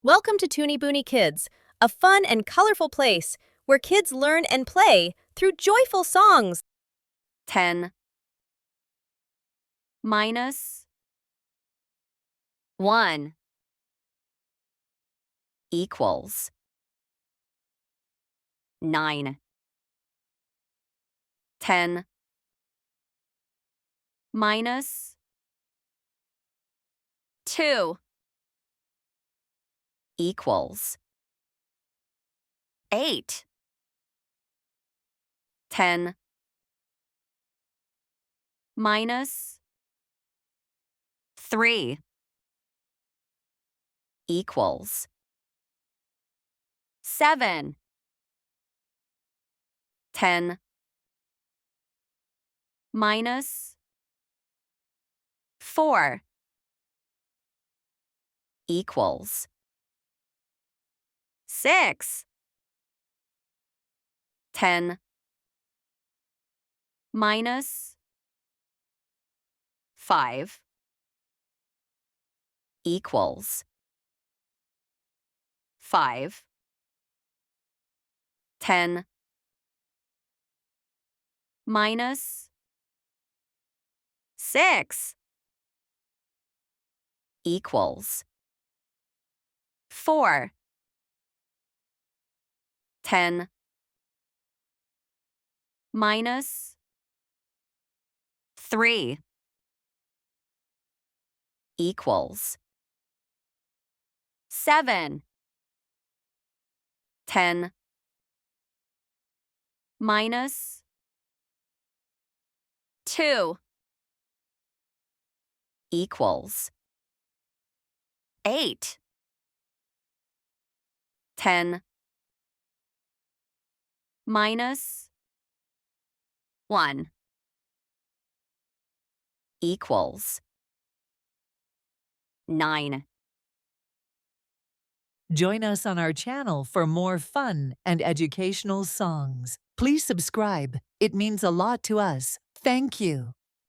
Welcome to Toonie Boonie Kids, a fun and colorful place where kids learn and play through joyful songs. 10 minus 1 equals 9. 10 minus 2 equals 8. 10 minus 3 equals 7. 10 minus 4 equals 6. 10 minus 5 equals 5. 10 minus 6 equals 4. 10 minus 3 equals 7. 10 minus 2 equals 8. 10 minus 1 equals 9. Join us on our channel for more fun and educational songs. Please subscribe. It means a lot to us. Thank you.